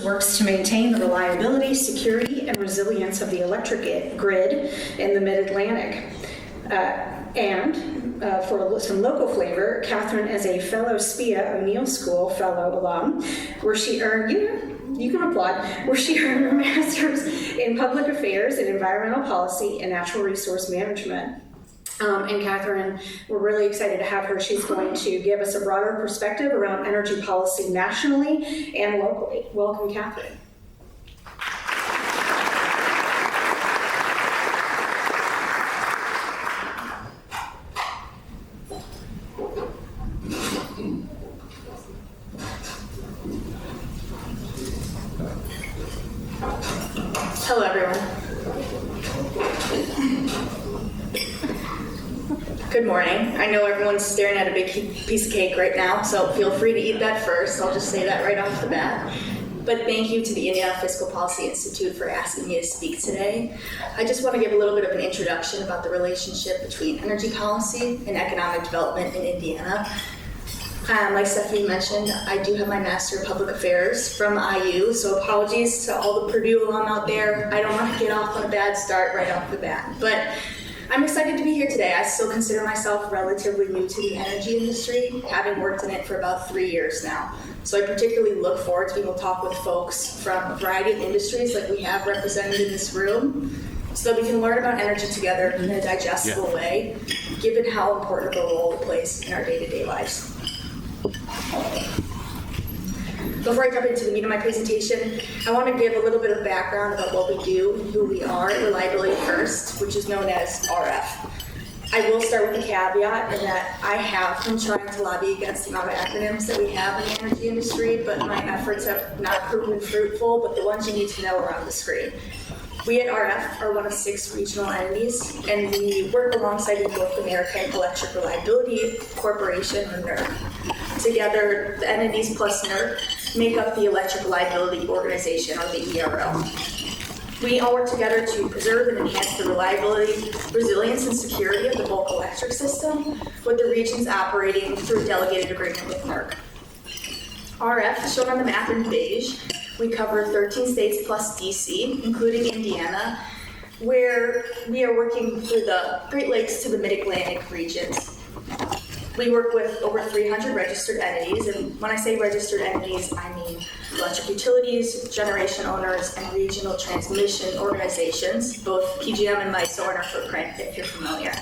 works to maintain the reliability, security, and resilience of the electric grid in the Mid-Atlantic. For some local flavor, Catherine is a fellow SPIA O'Neill School Fellow alum, where she earned, you can applaud, where she earned her master's in public affairs and environmental policy and natural resource management. And Catherine, we're really excited to have her. She's going to give us a broader perspective around energy policy nationally and locally. Welcome, Catherine. Hello, everyone. Good morning. I know everyone's staring at a big piece of cake right now, so feel free to eat that first. I'll just say that right off the bat. But thank you to the Indiana Fiscal Policy Institute for asking me to speak today. I just want to give a little bit of an introduction about the relationship between energy policy and economic development in Indiana. Like Stephanie mentioned, I do have my Master of Public Affairs from IU, so apologies to all the Purdue alum out there. I don't want to get off on a bad start right off the bat, but I'm excited to be here today. I still consider myself relatively new to the energy industry, having worked in it for about 3 years now. So I particularly look forward to being able to talk with folks from a variety of industries like we have represented in this room, so that we can learn about energy together in a digestible way, given how important of a role it plays in our day-to-day lives. Before I jump into the meat of my presentation, I want to give a little bit of background about what we do and who we are at Reliability First, which is known as RF. I will start with a caveat in that I have been trying to lobby against the amount of acronyms that we have in the energy industry, but my efforts have not proven fruitful, but the ones you need to know are on the screen. We at RF are one of 6 regional entities, and we work alongside the North American Electric Reliability Corporation, or NERC. Together, the entities plus NERC make up the Electric Reliability Organization, or the ERO. We all work together to preserve and enhance the reliability, resilience, and security of the bulk electric system, with the regions operating through a delegated agreement with NERC. RF, shown on the map in beige, we cover 13 states plus DC, including Indiana, where we are working through the Great Lakes to the Mid-Atlantic regions. We work with over 300 registered entities, and when I say registered entities, I mean electric utilities, generation owners, and regional transmission organizations. Both PGM and MISO are in our footprint, if you're familiar.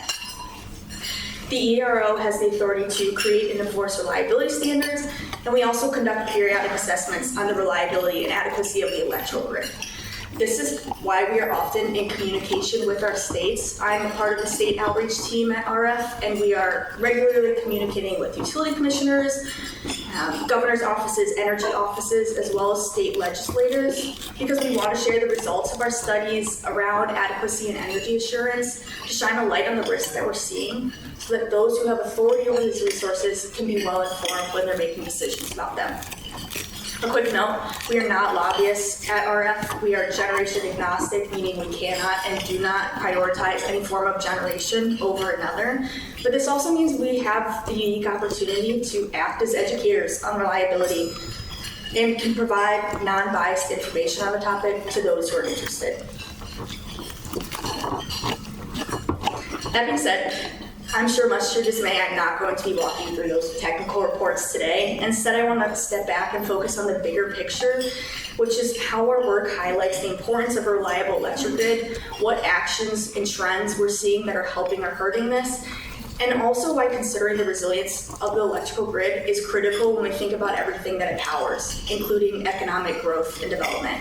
The ERO has the authority to create and enforce reliability standards, and we also conduct periodic assessments on the reliability and adequacy of the electrical grid. This is why we are often in communication with our states. I'm a part of the state outreach team at RF, and we are regularly communicating with utility commissioners, governor's offices, energy offices, as well as state legislators, because we want to share the results of our studies around adequacy and energy assurance to shine a light on the risks that we're seeing, so that those who have authority over these resources can be well informed when they're making decisions about them. A quick note, we are not lobbyists at RF. We are generation agnostic, meaning we cannot and do not prioritize any form of generation over another. But this also means we have the unique opportunity to act as educators on reliability and can provide non-biased information on the topic to those who are interested. That being said, I'm sure much to your dismay, I'm not going to be walking through those technical reports today. Instead, I want to step back and focus on the bigger picture, which is how our work highlights the importance of a reliable electric grid, what actions and trends we're seeing that are helping or hurting this, and also why considering the resilience of the electrical grid is critical when we think about everything that it powers, including economic growth and development.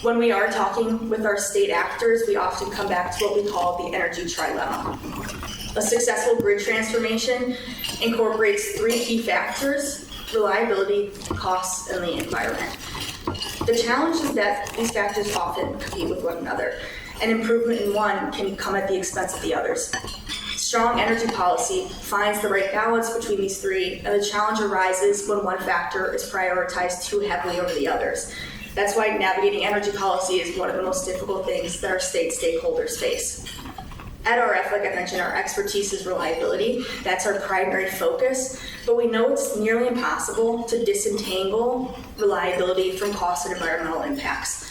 When we are talking with our state actors, we often come back to what we call the energy trilemma. A successful grid transformation incorporates 3 key factors: reliability, costs, and the environment. The challenge is that these factors often compete with one another, and improvement in one can come at the expense of the others. Strong energy policy finds the right balance between these 3, and the challenge arises when one factor is prioritized too heavily over the others. That's why navigating energy policy is one of the most difficult things that our state stakeholders face. At RF, like I mentioned, our expertise is reliability. That's our primary focus, but we know it's nearly impossible to disentangle reliability from cost and environmental impacts.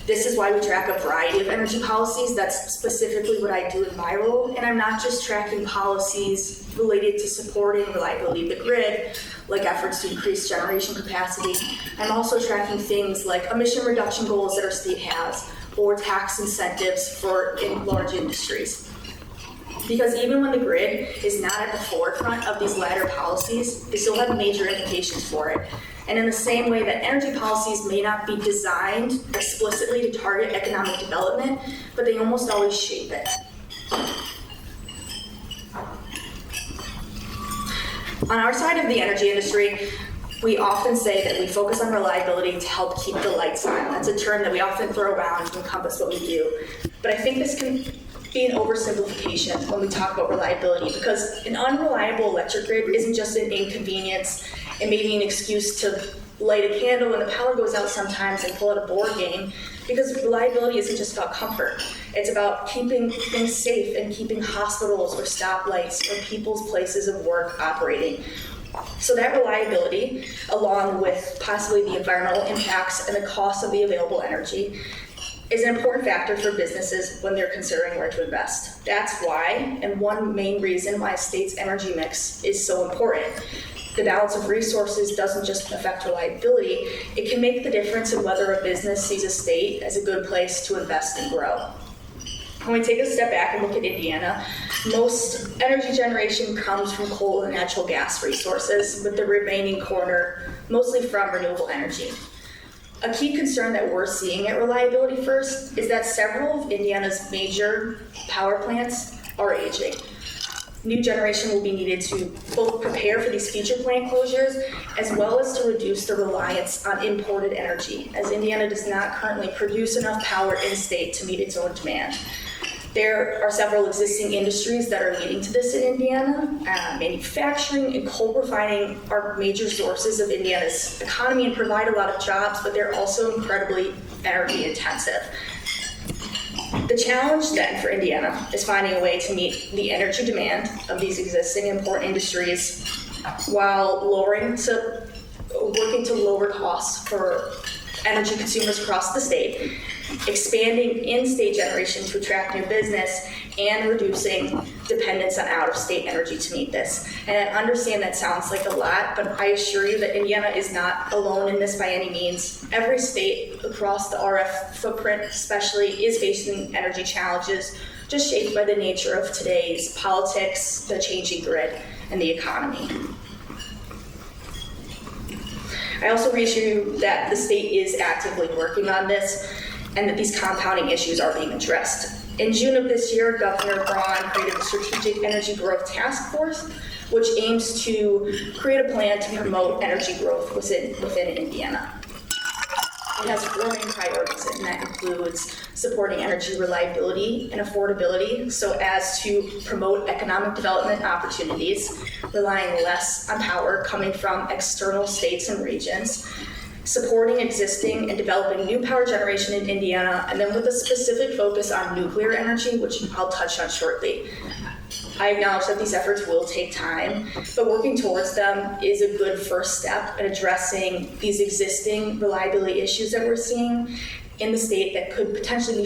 This is why we track a variety of energy policies. That's specifically what I do in my role, and I'm not just tracking policies related to supporting reliability of the grid, like efforts to increase generation capacity. I'm also tracking things like emission reduction goals that our state has, or tax incentives for large industries. Because even when the grid is not at the forefront of these latter policies, they still have major implications for it. And in the same way that energy policies may not be designed explicitly to target economic development, but they almost always shape it. On our side of the energy industry, we often say that we focus on reliability to help keep the lights on. That's a term that we often throw around to encompass what we do. But I think this can be an oversimplification when we talk about reliability, because an unreliable electric grid isn't just an inconvenience and maybe an excuse to light a candle when the power goes out sometimes and pull out a board game, because reliability isn't just about comfort. It's about keeping things safe and keeping hospitals or stoplights or people's places of work operating. So that reliability, along with possibly the environmental impacts and the cost of the available energy, is an important factor for businesses when they're considering where to invest. That's why, and one main reason why a state's energy mix is so important. The balance of resources doesn't just affect reliability, it can make the difference in whether a business sees a state as a good place to invest and grow. When we take a step back and look at Indiana, most energy generation comes from coal and natural gas resources, with the remaining quarter mostly from renewable energy. A key concern that we're seeing at Reliability First is that several of Indiana's major power plants are aging. New generation will be needed to both prepare for these future plant closures, as well as to reduce the reliance on imported energy, as Indiana does not currently produce enough power in-state to meet its own demand. There are several existing industries that are leading to this in Indiana. Manufacturing and coal refining are major sources of Indiana's economy and provide a lot of jobs, but they're also incredibly energy intensive. The challenge then for Indiana is finding a way to meet the energy demand of these existing important industries while working to lower costs for energy consumers across the state, expanding in-state generation to attract new business, and reducing dependence on out-of-state energy to meet this. And I understand that sounds like a lot, but I assure you that Indiana is not alone in this by any means. Every state across the RF footprint especially is facing energy challenges just shaped by the nature of today's politics, the changing grid, and the economy. I also reassure you that the state is actively working on this and that these compounding issues are being addressed. In June of this year, Governor Braun created the Strategic Energy Growth Task Force, which aims to create a plan to promote energy growth within Indiana. It has 4 main priorities, and that includes supporting energy reliability and affordability so as to promote economic development opportunities, relying less on power coming from external states and regions, supporting existing and developing new power generation in Indiana, and then with a specific focus on nuclear energy, which I'll touch on shortly. I acknowledge that these efforts will take time, but working towards them is a good first step in addressing these existing reliability issues that we're seeing in the state that could potentially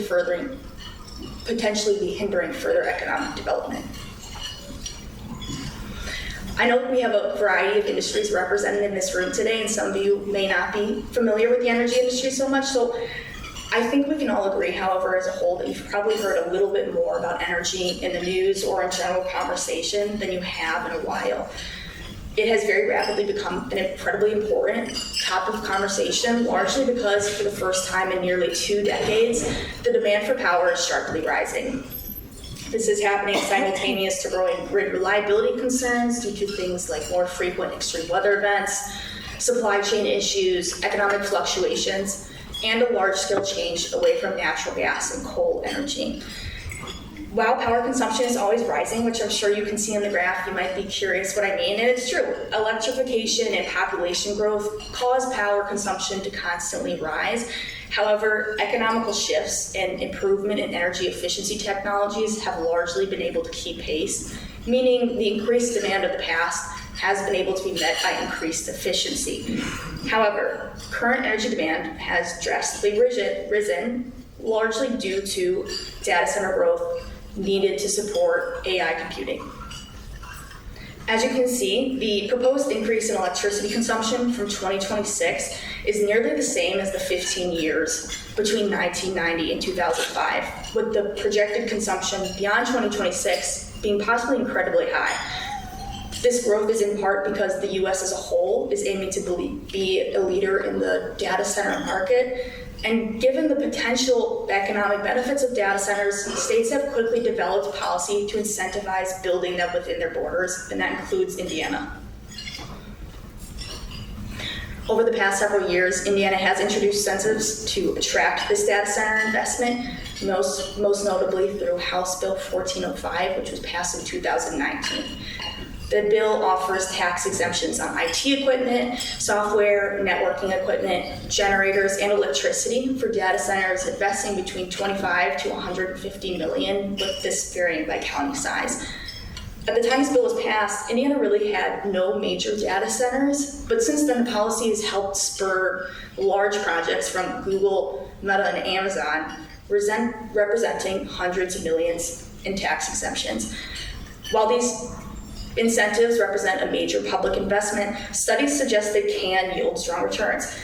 be hindering further economic development. I know that we have a variety of industries represented in this room today, and some of you may not be familiar with the energy industry so much, so I think we can all agree, however, as a whole, that you've probably heard a little bit more about energy in the news or in general conversation than you have in a while. It has very rapidly become an incredibly important topic of conversation, largely because for the first time in nearly 2 decades, the demand for power is sharply rising. This is happening simultaneous to growing grid reliability concerns due to things like more frequent extreme weather events, supply chain issues, economic fluctuations, and a large-scale change away from natural gas and coal energy. While power consumption is always rising, which I'm sure you can see in the graph, you might be curious what I mean, and it's true. Electrification and population growth cause power consumption to constantly rise. However, economical shifts and improvement in energy efficiency technologies have largely been able to keep pace, meaning the increased demand of the past has been able to be met by increased efficiency. However, current energy demand has drastically risen, largely due to data center growth needed to support AI computing. As you can see, the proposed increase in electricity consumption from 2026 is nearly the same as the 15 years between 1990 and 2005, with the projected consumption beyond 2026 being possibly incredibly high. This growth is in part because the US as a whole is aiming to be a leader in the data center market. And given the potential economic benefits of data centers, states have quickly developed policy to incentivize building them within their borders, and that includes Indiana. Over the past several years, Indiana has introduced incentives to attract this data center investment, most notably through House Bill 1405, which was passed in 2019. The bill offers tax exemptions on IT equipment, software, networking equipment, generators, and electricity for data centers investing between 25 to 150 million, with this varying by county size. At the time this bill was passed, Indiana really had no major data centers, but since then the policy has helped spur large projects from Google, Meta, and Amazon, representing hundreds of millions in tax exemptions. While these incentives represent a major public investment, studies suggest they can yield strong returns,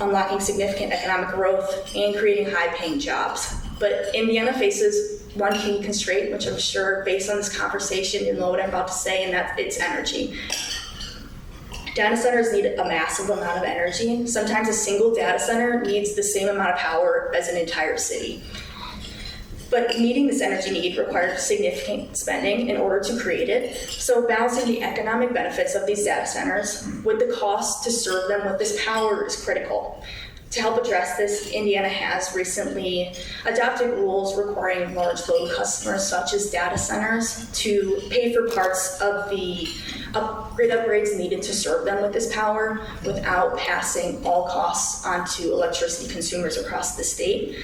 unlocking significant economic growth and creating high-paying jobs. But Indiana faces one key constraint, which I'm sure based on this conversation you'll know what I'm about to say, and that's its energy. Data centers need a massive amount of energy. Sometimes a single data center needs the same amount of power as an entire city. But meeting this energy need requires significant spending in order to create it. So balancing the economic benefits of these data centers with the cost to serve them with this power is critical. To help address this, Indiana has recently adopted rules requiring large load customers, such as data centers, to pay for parts of the grid upgrades needed to serve them with this power without passing all costs onto electricity consumers across the state.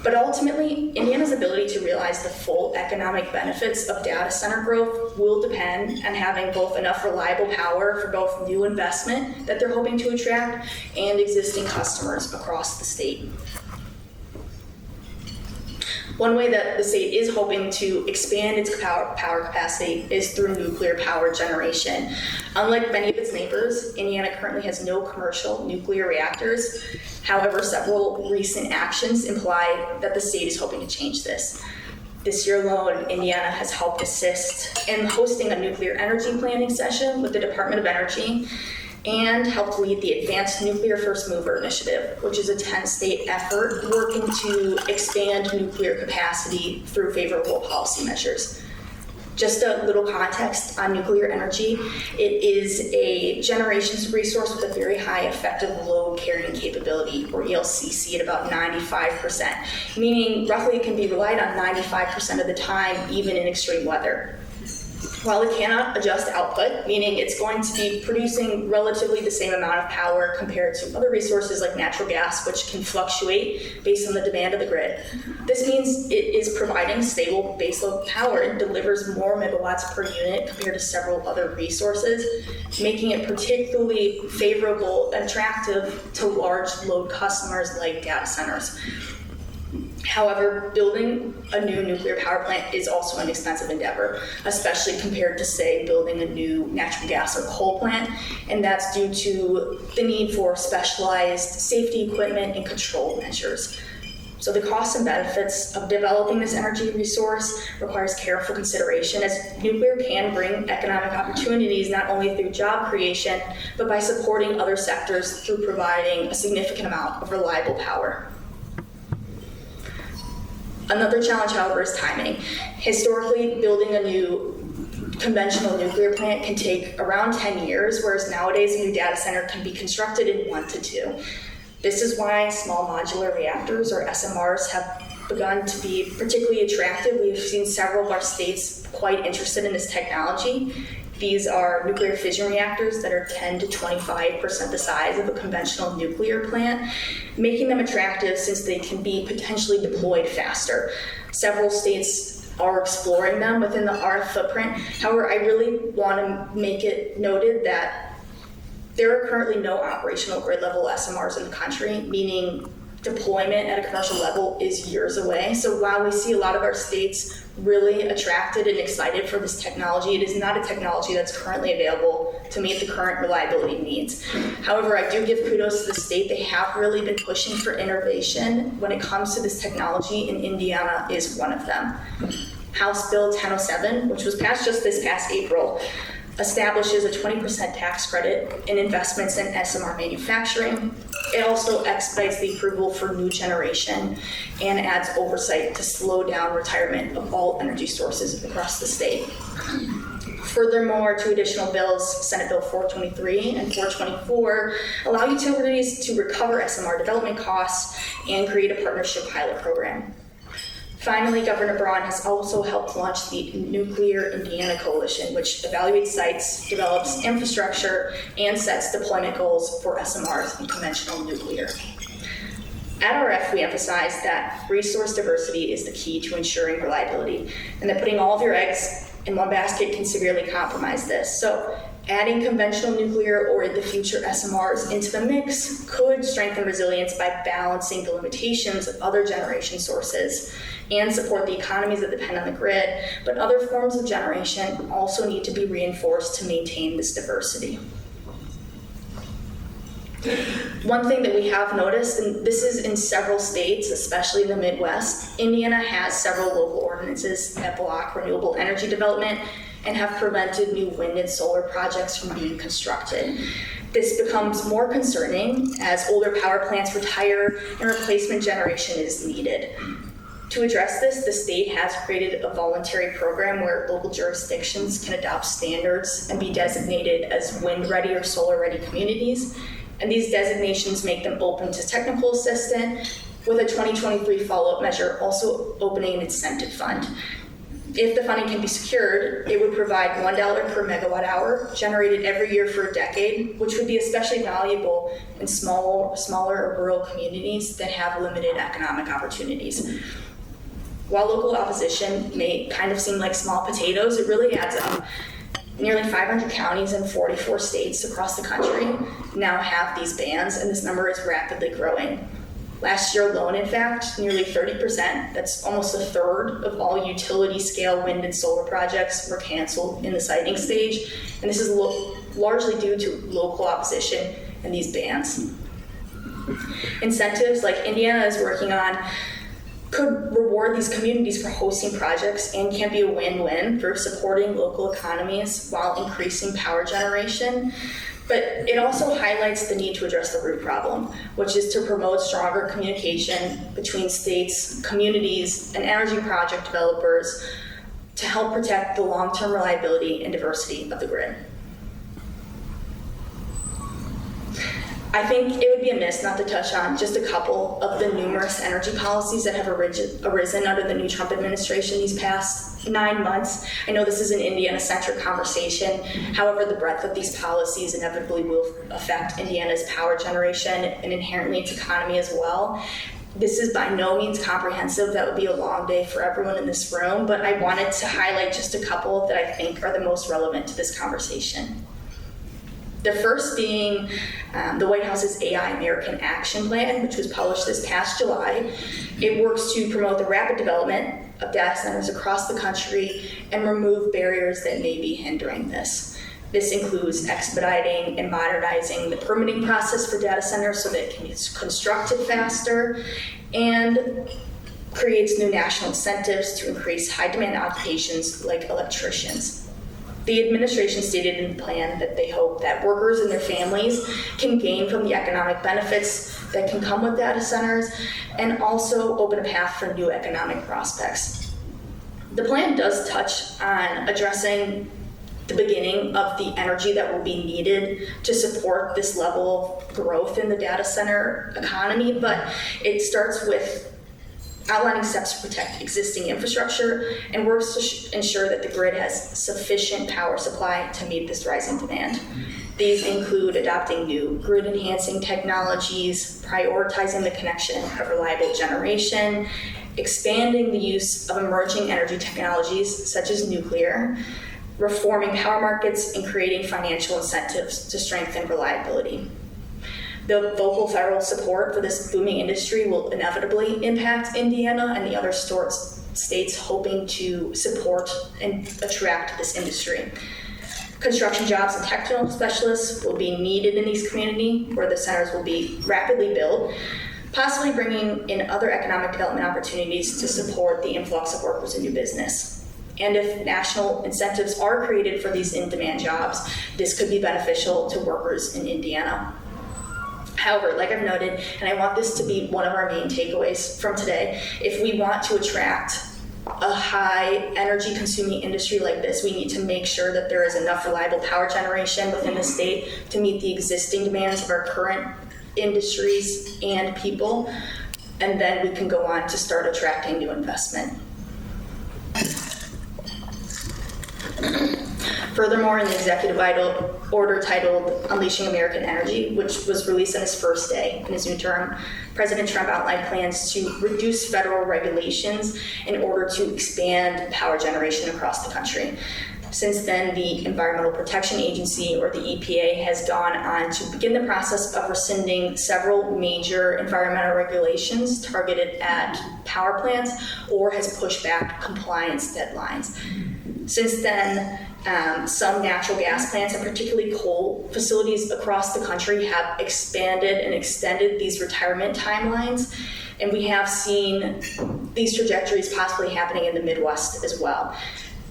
But ultimately, Indiana's ability to realize the full economic benefits of data center growth will depend on having both enough reliable power for both new investment that they're hoping to attract and existing customers across the state. One way that the state is hoping to expand its power capacity is through nuclear power generation. Unlike many of its neighbors, Indiana currently has no commercial nuclear reactors. However, several recent actions imply that the state is hoping to change this. This year alone, Indiana has helped assist in hosting a nuclear energy planning session with the Department of Energy and helped lead the Advanced Nuclear First Mover Initiative, which is a 10-state effort working to expand nuclear capacity through favorable policy measures. Just a little context on nuclear energy. It is a generation resource with a very high effective load carrying capability, or ELCC, at about 95%, meaning roughly it can be relied on 95% of the time, even in extreme weather. While it cannot adjust output, meaning it's going to be producing relatively the same amount of power compared to other resources like natural gas, which can fluctuate based on the demand of the grid. This means it is providing stable baseload power and delivers more megawatts per unit compared to several other resources, making it particularly favorable and attractive to large load customers like data centers. However, building a new nuclear power plant is also an expensive endeavor, especially compared to, say, building a new natural gas or coal plant, and that's due to the need for specialized safety equipment and control measures. So the costs and benefits of developing this energy resource requires careful consideration, as nuclear can bring economic opportunities not only through job creation, but by supporting other sectors through providing a significant amount of reliable power. Another challenge, however, is timing. Historically, building a new conventional nuclear plant can take around 10 years, whereas nowadays a new data center can be constructed in 1 to 2. This is why small modular reactors, or SMRs, have begun to be particularly attractive. We've seen several of our states quite interested in this technology. These are nuclear fission reactors that are 10 to 25% the size of a conventional nuclear plant, making them attractive since they can be potentially deployed faster. Several states are exploring them within the RF footprint. However, I really want to make it noted that there are currently no operational grid level SMRs in the country, meaning deployment at a commercial level is years away. So while we see a lot of our states really attracted and excited for this technology, it is not a technology that's currently available to meet the current reliability needs. However, I do give kudos to the state. They have really been pushing for innovation when it comes to this technology, and Indiana is one of them. House Bill 1007, which was passed just this past April, establishes a 20% tax credit in investments in SMR manufacturing. It also expedites the approval for new generation and adds oversight to slow down retirement of all energy sources across the state. Furthermore, two additional bills, Senate Bill 423 and 424, allow utilities to recover SMR development costs and create a partnership pilot program. Finally, Governor Braun has also helped launch the Nuclear Indiana Coalition, which evaluates sites, develops infrastructure, and sets deployment goals for SMRs and conventional nuclear. At RF, we emphasize that resource diversity is the key to ensuring reliability, and that putting all of your eggs in one basket can severely compromise this. So, adding conventional nuclear or in the future SMRs into the mix could strengthen resilience by balancing the limitations of other generation sources and support the economies that depend on the grid, but other forms of generation also need to be reinforced to maintain this diversity. One thing that we have noticed, and this is in several states, especially in the Midwest, Indiana has several local ordinances that block renewable energy development and have prevented new wind and solar projects from being constructed. This becomes more concerning as older power plants retire and replacement generation is needed. To address this, the state has created a voluntary program where local jurisdictions can adopt standards and be designated as wind-ready or solar-ready communities. And these designations make them open to technical assistance, with a 2023 follow-up measure also opening an incentive fund. If the funding can be secured, it would provide $1 per megawatt hour generated every year for a decade, which would be especially valuable in smaller or rural communities that have limited economic opportunities. While local opposition may kind of seem like small potatoes, it really adds up. Nearly 500 counties in 44 states across the country now have these bans, and this number is rapidly growing. Last year alone, in fact, nearly 30%, that's almost a third of all utility-scale wind and solar projects were canceled in the siting stage, and this is largely due to local opposition and these bans. Incentives like Indiana is working on could reward these communities for hosting projects and can be a win-win for supporting local economies while increasing power generation. But it also highlights the need to address the root problem, which is to promote stronger communication between states, communities, and energy project developers to help protect the long-term reliability and diversity of the grid. I think it would be amiss not to touch on just a couple of the numerous energy policies that have arisen under the new Trump administration these past 9 months. I know this is an Indiana-centric conversation. However, the breadth of these policies inevitably will affect Indiana's power generation and inherently its economy as well. This is by no means comprehensive. That would be a long day for everyone in this room, but I wanted to highlight just a couple that I think are the most relevant to this conversation. The first being the White House's AI American Action Plan, which was published this past July. It works to promote the rapid development of data centers across the country and remove barriers that may be hindering this. This includes expediting and modernizing the permitting process for data centers so that it can be constructed faster, and creates new national incentives to increase high-demand occupations like electricians. The administration stated in the plan that they hope that workers and their families can gain from the economic benefits that can come with data centers and also open a path for new economic prospects. The plan does touch on addressing the beginning of the energy that will be needed to support this level of growth in the data center economy, but it starts with outlining steps to protect existing infrastructure, and works to ensure that the grid has sufficient power supply to meet this rising demand. These include adopting new grid-enhancing technologies, prioritizing the connection of reliable generation, expanding the use of emerging energy technologies such as nuclear, reforming power markets, and creating financial incentives to strengthen reliability. The vocal federal support for this booming industry will inevitably impact Indiana and the other states hoping to support and attract this industry. Construction jobs and technical specialists will be needed in these communities where the centers will be rapidly built, possibly bringing in other economic development opportunities to support the influx of workers and new business. And if national incentives are created for these in-demand jobs, this could be beneficial to workers in Indiana. However, like I've noted, and I want this to be one of our main takeaways from today, if we want to attract a high energy consuming industry like this, we need to make sure that there is enough reliable power generation within the state to meet the existing demands of our current industries and people, and then we can go on to start attracting new investment. Furthermore, in the executive order titled Unleashing American Energy, which was released on his first day in his new term, President Trump outlined plans to reduce federal regulations in order to expand power generation across the country. Since then, the Environmental Protection Agency, or the EPA, has gone on to begin the process of rescinding several major environmental regulations targeted at power plants, or has pushed back compliance deadlines. Since then, some natural gas plants, and particularly coal facilities across the country, have expanded and extended these retirement timelines, and we have seen these trajectories possibly happening in the Midwest as well.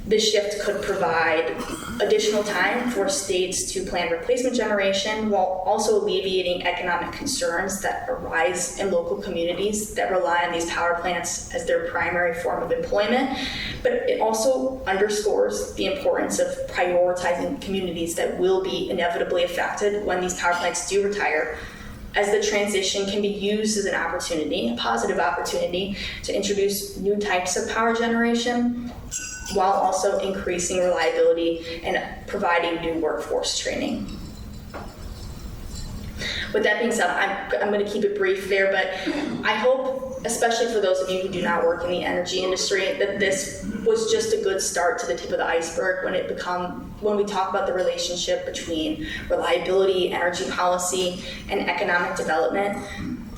This shift could provide additional time for states to plan replacement generation while also alleviating economic concerns that arise in local communities that rely on these power plants as their primary form of employment. But it also underscores the importance of prioritizing communities that will be inevitably affected when these power plants do retire, as the transition can be used as an opportunity, a positive opportunity, to introduce new types of power generation, while also increasing reliability and providing new workforce training. With that being said, I'm going to keep it brief there, but I hope, especially for those of you who do not work in the energy industry, that this was just a good start to the tip of the iceberg when we talk about the relationship between reliability, energy policy, and economic development.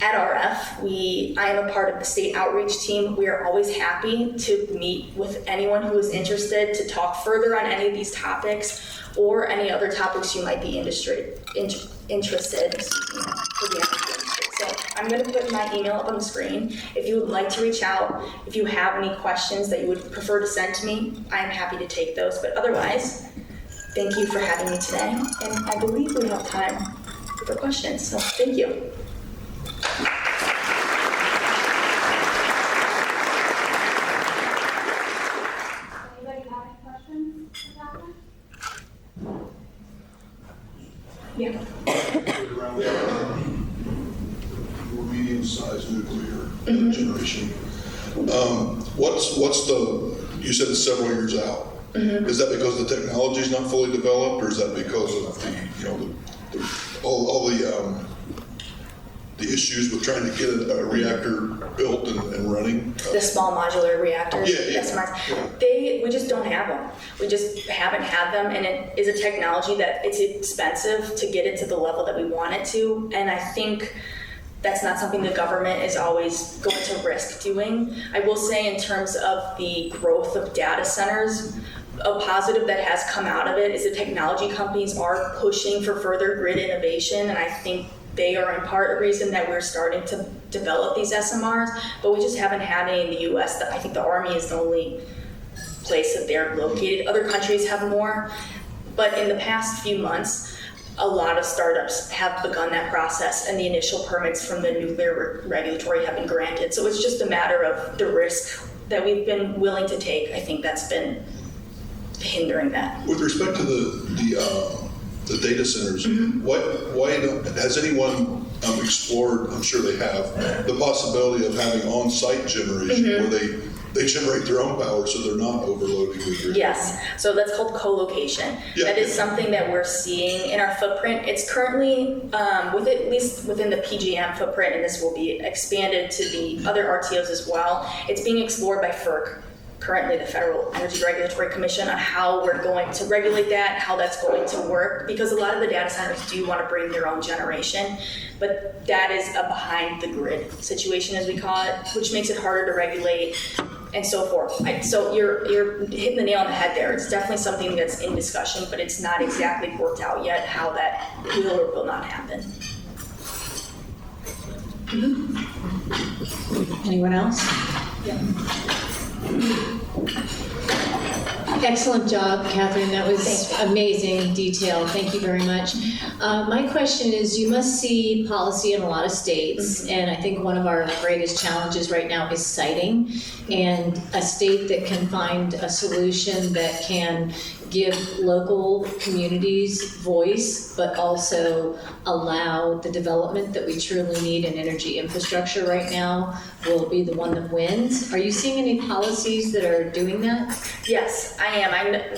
At RF, I am a part of the state outreach team. We are always happy to meet with anyone who is interested to talk further on any of these topics or any other topics you might be interested for the energy industry. So I'm going to put my email up on the screen. If you would like to reach out, if you have any questions that you would prefer to send to me, I am happy to take those. But otherwise, thank you for having me today. And I believe we have time for questions. So thank you. Anybody have any questions for Catherine? Yeah. More medium-sized nuclear generation. What's the? You said it's several years out. Is that because the technology is not fully developed, or is that because of all the issues with trying to get a reactor built and running? The small modular reactors. Yeah. We just don't have them. We just haven't had them, and it is a technology that it's expensive to get it to the level that we want it to, and I think that's not something the government is always going to risk doing. I will say, in terms of the growth of data centers, a positive that has come out of it is the technology companies are pushing for further grid innovation, and I think they are in part a reason that we're starting to develop these SMRs, but we just haven't had any in the US. I think the Army is the only place that they're located. Other countries have more, but in the past few months, a lot of startups have begun that process, and the initial permits from the nuclear regulatory have been granted. So it's just a matter of the risk that we've been willing to take. I think that's been hindering that. With respect to the data centers, why has anyone explored, I'm sure they have, the possibility of having on-site generation where they generate their own power so they're not overloading the grid? Yes, so that's called co-location. Yeah. That is something that we're seeing in our footprint. It's currently, at least within the PGM footprint, and this will be expanded to the other RTOs as well. It's being explored by FERC, currently the Federal Energy Regulatory Commission, on how we're going to regulate that, how that's going to work, because a lot of the data centers do want to bring their own generation, but that is a behind the grid situation, as we call it, which makes it harder to regulate and so forth. So you're hitting the nail on the head there. It's definitely something that's in discussion, but it's not exactly worked out yet how that will or will not happen. Anyone else? Excellent job, Catherine. That was amazing detail. Thank you very much. My question is, you must see policy in a lot of states, and I think one of our greatest challenges right now is siting, and a state that can find a solution that can give local communities voice, but also allow the development that we truly need in energy infrastructure right now will be the one that wins. Are you seeing any policies that are doing that? Yes, I am.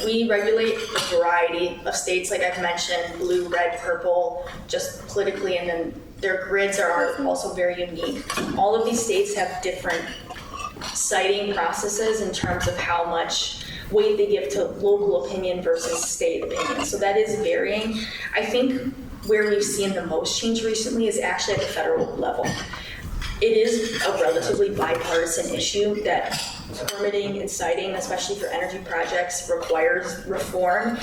We regulate a variety of states, like I've mentioned, blue, red, purple, just politically, and then their grids are also very unique. All of these states have different siting processes in terms of how much weight they give to local opinion versus state opinion. So that is varying. I think where we've seen the most change recently is actually at the federal level. It is a relatively bipartisan issue that permitting and siting, especially for energy projects, requires reform.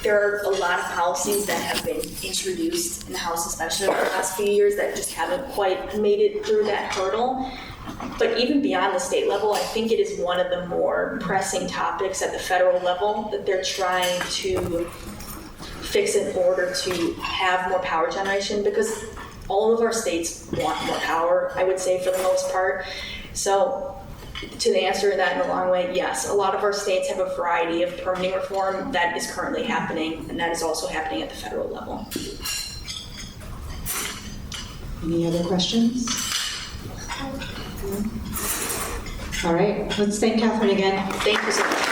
There are a lot of policies that have been introduced in the House, especially over the last few years, that just haven't quite made it through that hurdle. But even beyond the state level, I think it is one of the more pressing topics at the federal level that they're trying to fix in order to have more power generation, because all of our states want more power, I would say, for the most part. So to answer that in a long way, yes, a lot of our states have a variety of permitting reform that is currently happening, and that is also happening at the federal level. Any other questions? All right, let's thank Catherine again. Thank you so much.